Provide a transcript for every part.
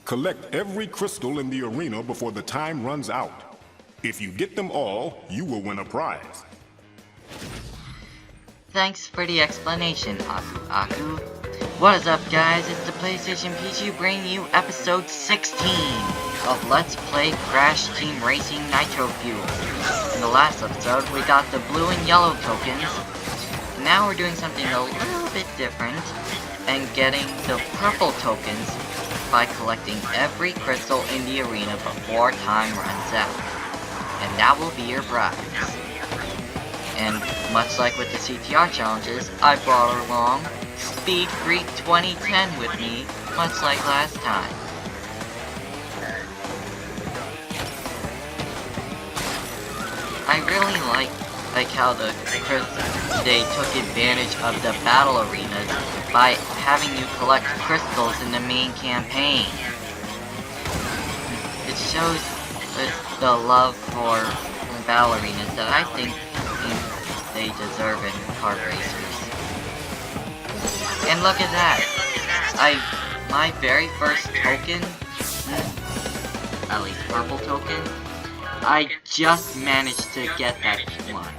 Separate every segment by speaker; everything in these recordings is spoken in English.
Speaker 1: Collect every crystal in the arena before the time runs out. If you get them all, you will win a prize.
Speaker 2: Thanks for the explanation, Aku. What is up, guys? It's the PlayStation PG bringing you episode 16 of Let's Play Crash Team Racing Nitro Fuel. In the last episode, we got the blue and yellow tokens. Now we're doing something a little bit different and getting the purple tokens by collecting every crystal in the arena before time runs out. And that will be your prize. And much like with the CTR challenges, I brought along Speed Freak 2010 with me, much like last time. I really like how they took advantage of the battle arenas by having you collect crystals in the main campaign. It shows the love for the battle arenas that I think they deserve in kart racers. And look at that! My very first token, at least purple token, I just managed to get that one.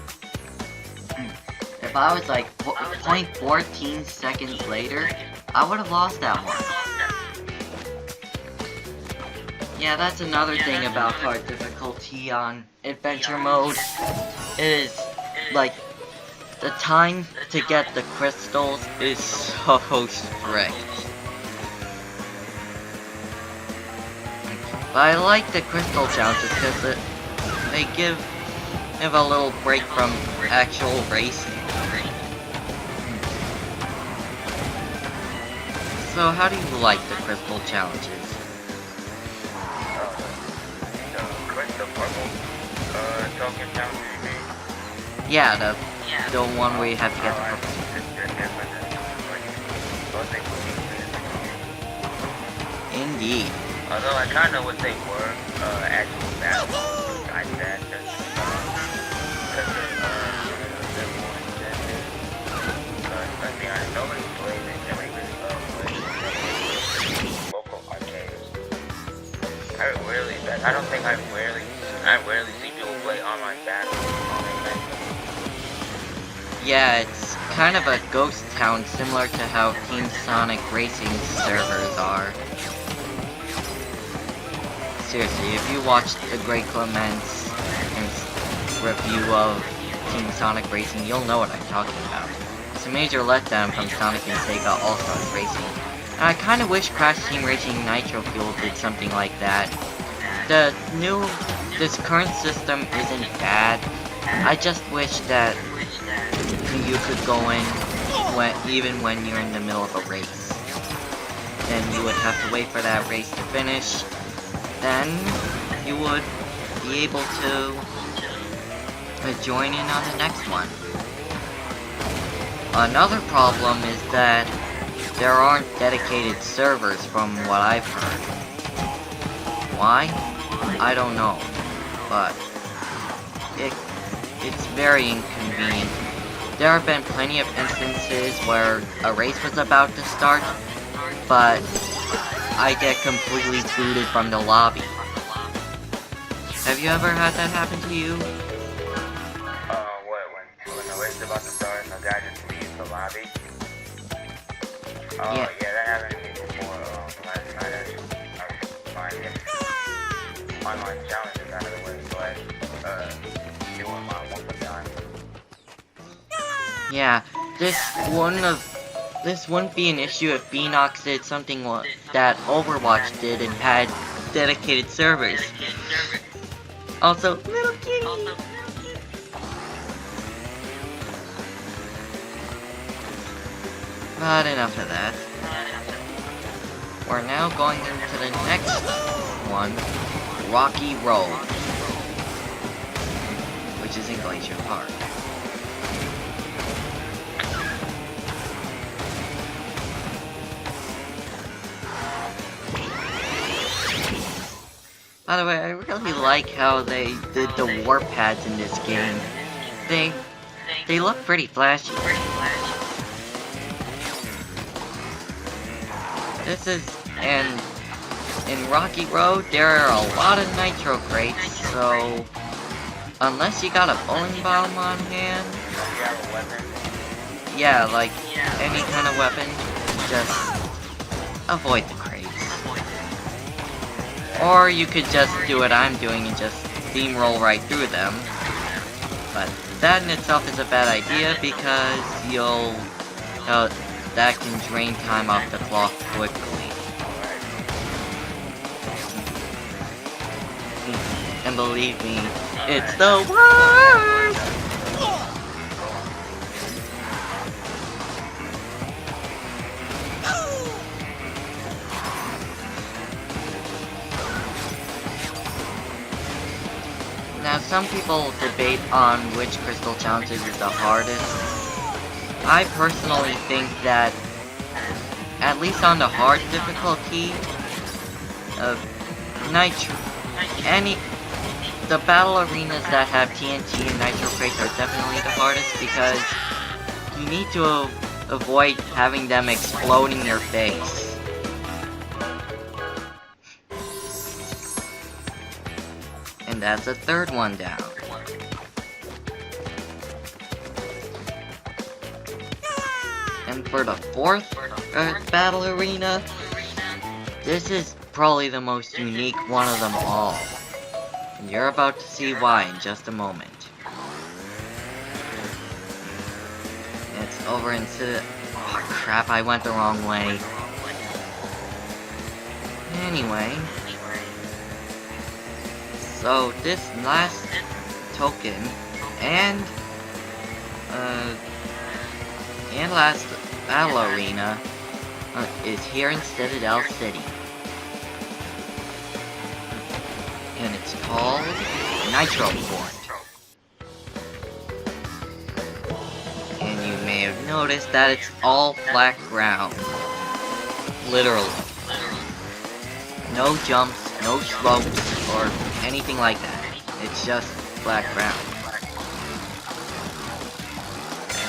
Speaker 2: If I was like 0.14 seconds later, I would have lost that one. Yeah, that's another thing about hard difficulty on adventure mode, is like the time to get the crystals is so strict. But I like the crystal challenges because they give a little break from actual racing. So how do you like the crystal challenges?
Speaker 3: The crystal purple token challenge you mean?
Speaker 2: Yeah, the one where you have to get the purple. Indeed.
Speaker 3: Although I kinda wish they were actual battles like that, because let's be honest, nobody plays it. Nobody really plays local arcades. I don't think I rarely see people play online battles.
Speaker 2: Yeah, it's kind of a ghost town, similar to how Team Sonic Racing servers are. Seriously, if you watched the Great Clement's review of Team Sonic Racing, you'll know what I'm talking about. It's a major letdown from Sonic and Sega All-Stars Racing. And I kinda wish Crash Team Racing Nitro Fuel did something like that. This current system isn't bad. I just wish that you could go in even when you're in the middle of a race. Then you would have to wait for that race to finish. Then you would be able to join in on the next one. Another problem is that there aren't dedicated servers from what I've heard. Why? I don't know. But it's very inconvenient. There have been plenty of instances where a race was about to start, but I get completely booted from the lobby. Have you ever had that happen to you?
Speaker 3: When the race is about to start and the guy just leaves the lobby?
Speaker 2: Yeah,
Speaker 3: that happened to me before. Last night I was getting online challenges out of the way, so I doing my one more time.
Speaker 2: Yeah, this wouldn't be an issue if Beanox did something that Overwatch did and had dedicated servers. Also, little kitty! But enough of that. We're now going into the next one, Rocky Road, which is in Glacier Park. By the way, I really like how they did the warp pads in this game. They look pretty flashy. This is, and in Rocky Road, there are a lot of Nitro crates, so unless you got a bowling bomb on hand, yeah, like any kind of weapon, just avoid the crates. Or you could just do what I'm doing and just steamroll right through them. But that in itself is a bad idea because that can drain time off the clock quickly. And believe me, it's the worst! Now, some people debate on which crystal challenges is the hardest. I personally think that, at least on the hard difficulty, the battle arenas that have TNT and Nitro crates are definitely the hardest because you need to avoid having them explode in your face. And that's a third one down. And for the fourth battle arena, this is probably the most unique one of them all. And you're about to see why in just a moment. It's over in oh crap, I went the wrong way. Anyway. So this last token and last battle arena is here in Citadel City. And it's called Nitro Fort. And you may have noticed that it's all flat ground. Literally. No jumps, no slopes, or anything like that. It's just flat ground.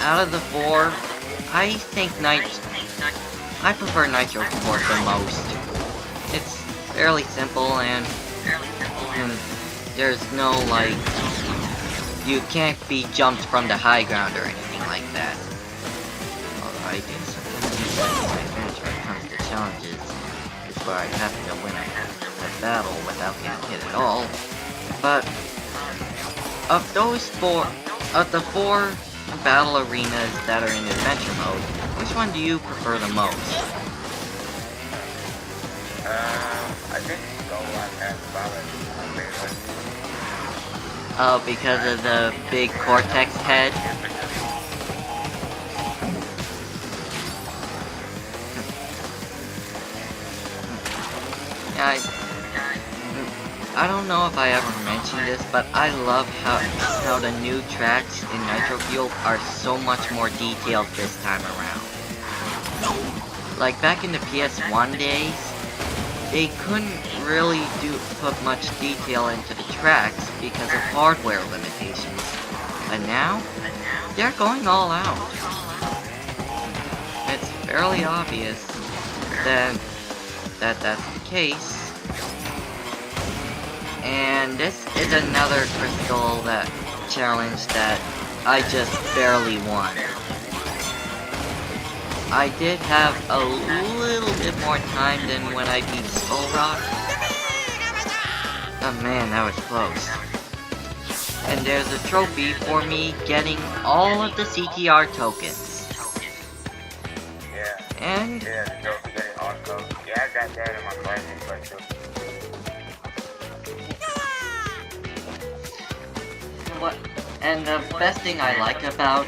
Speaker 2: Out of the four, I think I prefer Nitro Fort the most. It's fairly simple and there's no like, you can't be jumped from the high ground or anything like that. Although I do sometimes my advantage when it comes to challenges is where I have to win a battle without getting hit at all. But of the four battle arenas that are in adventure mode, which one do you prefer the most?
Speaker 3: I think Go and Valor.
Speaker 2: Oh, because of the big Cortex head? Yeah, I don't know if I ever mentioned this, but I love how the new tracks in Nitro Fuel are so much more detailed this time around. Like back in the PS1 days, they couldn't really put much detail into the tracks because of hardware limitations. But now, they're going all out. It's fairly obvious that that's the case. And this is another crystal challenge that I just barely won. I did have a little bit more time than when I beat Skull Rock. Oh man, that was close. And there's a trophy for me getting all of the CTR tokens.
Speaker 3: Yeah.
Speaker 2: And
Speaker 3: Yeah, the trophy getting all the tokens. Yeah, I got that in my class too.
Speaker 2: And the best thing I like about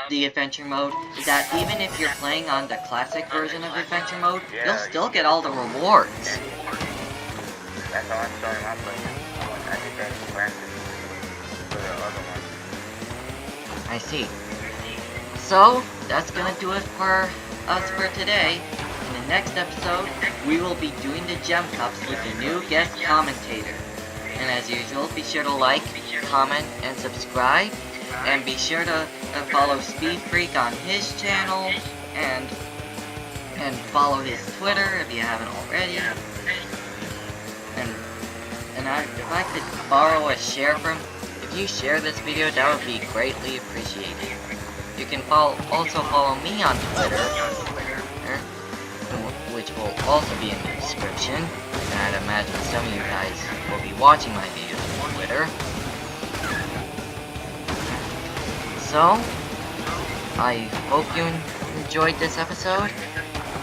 Speaker 2: the adventure mode is that even if you're playing on the classic version of adventure mode, you'll still get all the rewards.
Speaker 3: That's how I'm starting my playing. I did that in classic for the other one.
Speaker 2: I see. So, that's gonna do it for us for today. In the next episode, we will be doing the Gem Cups with the new guest commentator. And as usual, be sure to like, comment, and subscribe. And be sure to follow Speed Freak on his channel, and follow his Twitter if you haven't already. And if I could borrow a share from, if you share this video, that would be greatly appreciated. You can also follow me on Twitter, which will also be in the description. And I'd imagine some of you guys will be watching my videos on Twitter. So, I hope you enjoyed this episode,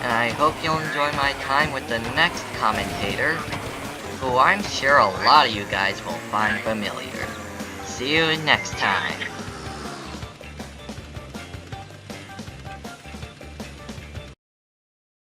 Speaker 2: and I hope you'll enjoy my time with the next commentator, who I'm sure a lot of you guys will find familiar. See you next time.